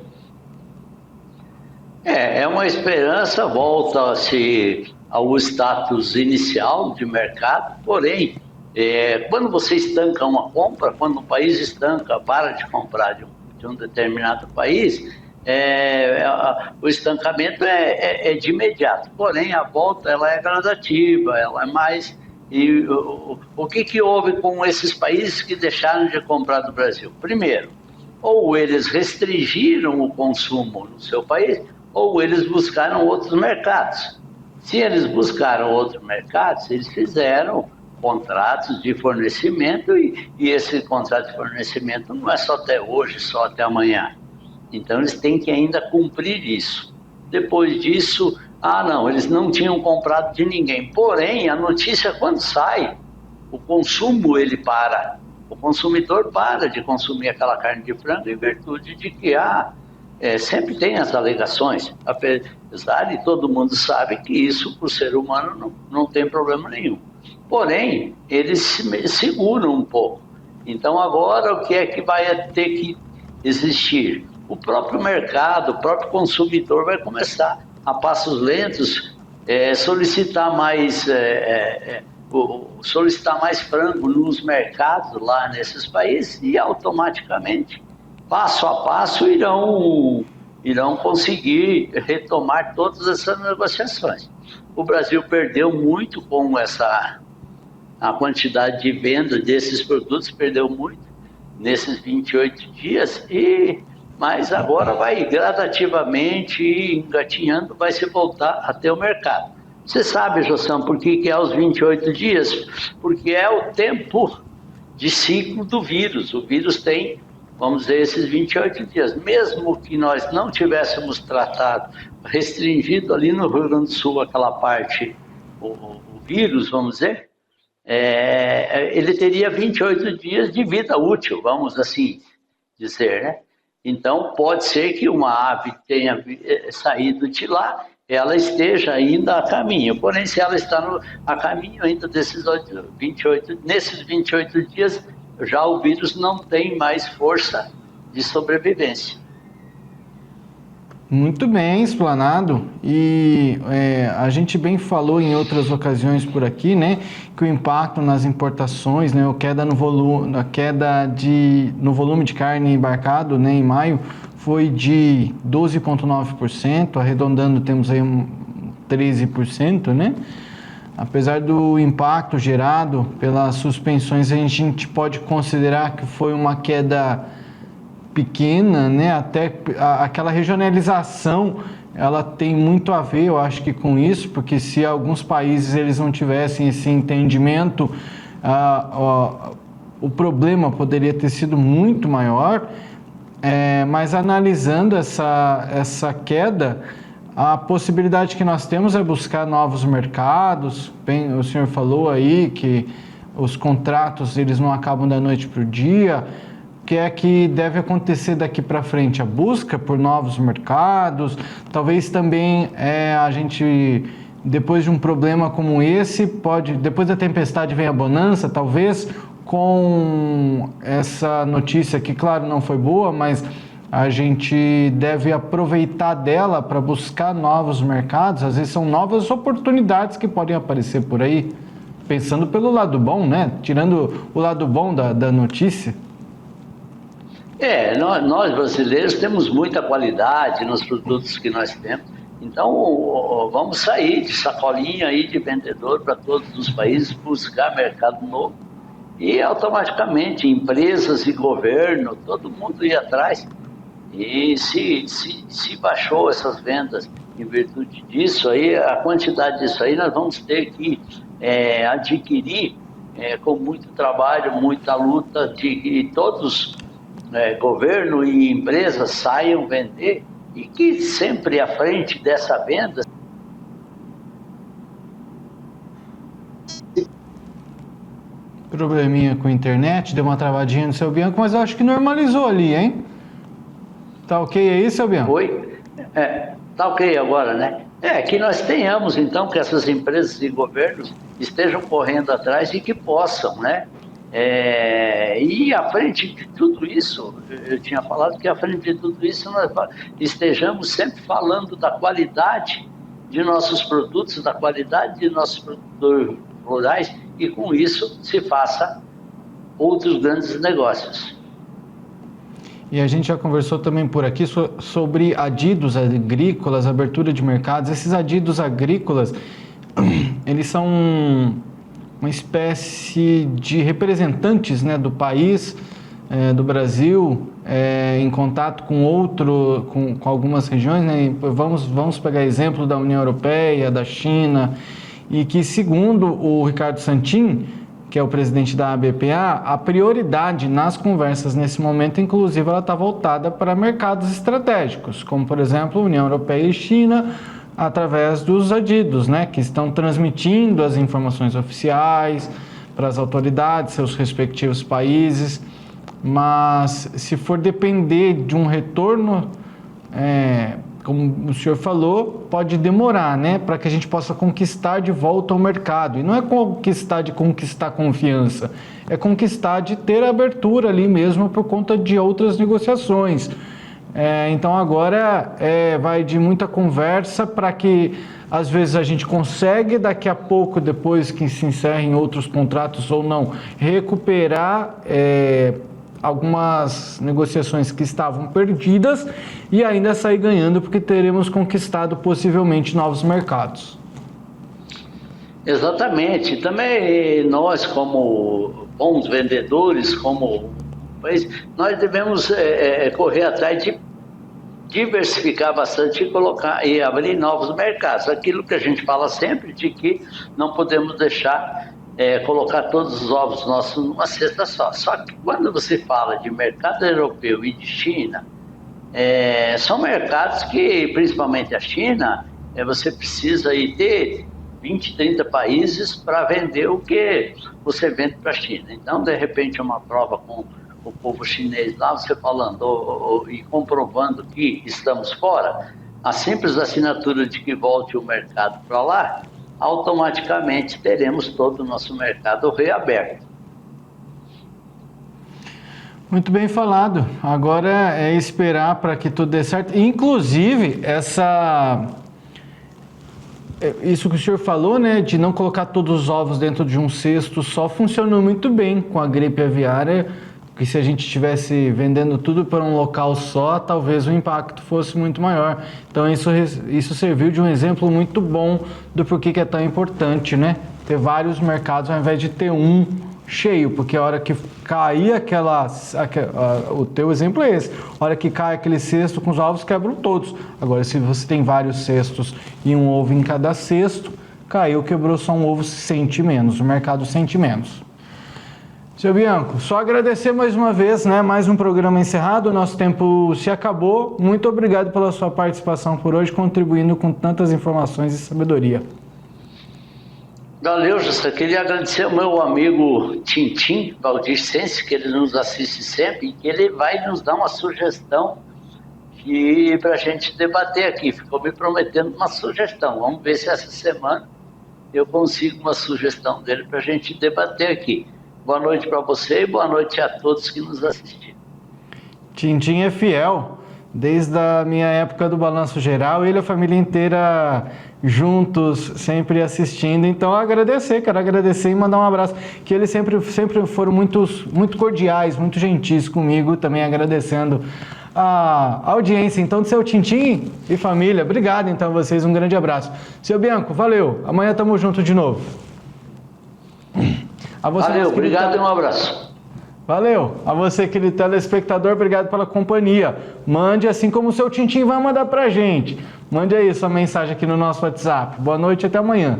É uma esperança, volta-se ao status inicial de mercado, porém, quando você estanca uma compra, quando o país estanca, para de comprar de um determinado país, o estancamento é de imediato, porém a volta ela é gradativa, ela é mais... E o que houve com esses países que deixaram de comprar do Brasil? Primeiro, ou eles restringiram o consumo no seu país, ou eles buscaram outros mercados. Se eles buscaram outros mercados, eles fizeram contratos de fornecimento e esse contrato de fornecimento não é só até hoje, só até amanhã. Então, eles têm que ainda cumprir isso. Depois disso, não, eles não tinham comprado de ninguém. Porém, a notícia, quando sai, o consumo, ele para. O consumidor para de consumir aquela carne de frango em virtude de que, sempre tem as alegações. Apesar de todo mundo sabe que isso, para o ser humano, não tem problema nenhum. Porém, eles se seguram um pouco. Então, agora, o que é que vai ter que existir? O próprio mercado, o próprio consumidor vai começar a passos lentos solicitar mais frango nos mercados lá nesses países e automaticamente, passo a passo, irão conseguir retomar todas essas negociações. O Brasil perdeu muito com a quantidade de venda desses produtos, perdeu muito nesses 28 dias mas agora vai gradativamente engatinhando, vai se voltar até o mercado. Você sabe, Jossam, por que é os 28 dias? Porque é o tempo de ciclo do vírus. O vírus tem, vamos dizer, esses 28 dias. Mesmo que nós não tivéssemos tratado, restringido ali no Rio Grande do Sul aquela parte, o vírus, vamos dizer, ele teria 28 dias de vida útil, vamos assim dizer, né? Então, pode ser que uma ave tenha saído de lá, ela esteja ainda a caminho. Porém, se ela está a caminho ainda nesses 28 dias, já o vírus não tem mais força de sobrevivência. Muito bem explanado, e a gente bem falou em outras ocasiões por aqui, né, que o impacto nas importações, né, a queda no volume de carne embarcado, né, em maio foi de 12,9%, arredondando temos aí 13%, né? Apesar do impacto gerado pelas suspensões, a gente pode considerar que foi uma queda pequena, né? Até aquela regionalização, ela tem muito a ver, eu acho que com isso, porque se alguns países eles não tivessem esse entendimento, o problema poderia ter sido muito maior, mas analisando essa queda, a possibilidade que nós temos é buscar novos mercados. Bem, o senhor falou aí que os contratos eles não acabam da noite para o dia. O que é que deve acontecer daqui para frente? A busca por novos mercados, talvez também a gente, depois de um problema como esse, depois da tempestade vem a bonança, talvez com essa notícia que, claro, não foi boa, mas a gente deve aproveitar dela para buscar novos mercados. Às vezes são novas oportunidades que podem aparecer por aí, pensando pelo lado bom, né? Tirando o lado bom da notícia. Nós brasileiros temos muita qualidade nos produtos que nós temos, então vamos sair de sacolinha aí de vendedor para todos os países, buscar mercado novo e automaticamente empresas e governo, todo mundo ir atrás. E se baixou essas vendas em virtude disso aí, a quantidade disso aí nós vamos ter que adquirir com muito trabalho, muita luta de que todos governo e empresas saiam vender e que sempre à frente dessa venda. Probleminha com a internet, deu uma travadinha no seu Bianco, mas eu acho que normalizou ali, hein? Tá ok aí, seu Bianco? Oi? Tá ok agora, né? Que nós tenhamos então que essas empresas e governos estejam correndo atrás e que possam, né? E à frente de tudo isso, eu tinha falado que à frente de tudo isso nós estejamos sempre falando da qualidade de nossos produtos, da qualidade de nossos produtores rurais e com isso se faça outros grandes negócios. E a gente já conversou também por aqui sobre adidos agrícolas, abertura de mercados. Esses adidos agrícolas, eles são uma espécie de representantes, né, do país, do Brasil, em contato com algumas regiões, né? Vamos pegar exemplo da União Europeia, da China, e que, segundo o Ricardo Santin, que é o presidente da ABPA, a prioridade nas conversas nesse momento, inclusive, ela está voltada para mercados estratégicos, como, por exemplo, União Europeia e China, através dos adidos, né, que estão transmitindo as informações oficiais para as autoridades, seus respectivos países. Mas se for depender de um retorno, como o senhor falou, pode demorar, né, para que a gente possa conquistar de volta o mercado. E não é conquistar de conquistar confiança, é conquistar de ter abertura ali mesmo por conta de outras negociações. Então agora vai de muita conversa para que às vezes a gente consegue daqui a pouco, depois que se encerrem outros contratos ou não, recuperar algumas negociações que estavam perdidas e ainda sair ganhando, porque teremos conquistado possivelmente novos mercados. Exatamente. Também nós, como bons vendedores, nós devemos correr atrás de diversificar bastante e abrir novos mercados. Aquilo que a gente fala sempre de que não podemos deixar colocar todos os ovos nossos numa cesta só. Só que quando você fala de mercado europeu e de China, são mercados que, principalmente a China, você precisa aí ter 20, 30 países para vender o que você vende para a China. Então, de repente, uma prova com o povo chinês lá, você falando e comprovando que estamos fora, a simples assinatura de que volte o mercado para lá, automaticamente teremos todo o nosso mercado reaberto. Muito bem falado. Agora é esperar para que tudo dê certo. Inclusive, isso que o senhor falou, né, de não colocar todos os ovos dentro de um cesto só, funcionou muito bem com a gripe aviária, que se a gente estivesse vendendo tudo para um local só, talvez o impacto fosse muito maior. Então isso serviu de um exemplo muito bom do porquê que é tão importante, né, ter vários mercados ao invés de ter um cheio, porque a hora que cair o teu exemplo é esse, a hora que cai aquele cesto com os ovos, quebram todos. Agora, se você tem vários cestos e um ovo em cada cesto, caiu, quebrou só um ovo, sente menos, o mercado sente menos. Seu Bianco, só agradecer mais uma vez, né? Mais um programa encerrado, o nosso tempo se acabou. Muito obrigado pela sua participação por hoje, contribuindo com tantas informações e sabedoria. Valeu, José. Queria agradecer ao meu amigo Tintim Valdircense, que ele nos assiste sempre, e que ele vai nos dar uma sugestão para a gente debater aqui. Ficou me prometendo uma sugestão. Vamos ver se essa semana eu consigo uma sugestão dele para a gente debater aqui. Boa noite para você e boa noite a todos que nos assistiram. Tintim é fiel, desde a minha época do Balanço Geral, ele e a família inteira juntos, sempre assistindo. Então, quero agradecer e mandar um abraço, que eles sempre foram muito cordiais, muito gentis comigo, também agradecendo a audiência. Então, do seu Tintim e família, obrigado então a vocês, um grande abraço. Seu Bianco, valeu, amanhã estamos juntos de novo. Valeu, obrigado e um abraço. Valeu. A você, querido telespectador, obrigado pela companhia. Mande, assim como o seu Tintim vai mandar pra gente. Mande aí sua mensagem aqui no nosso WhatsApp. Boa noite e até amanhã.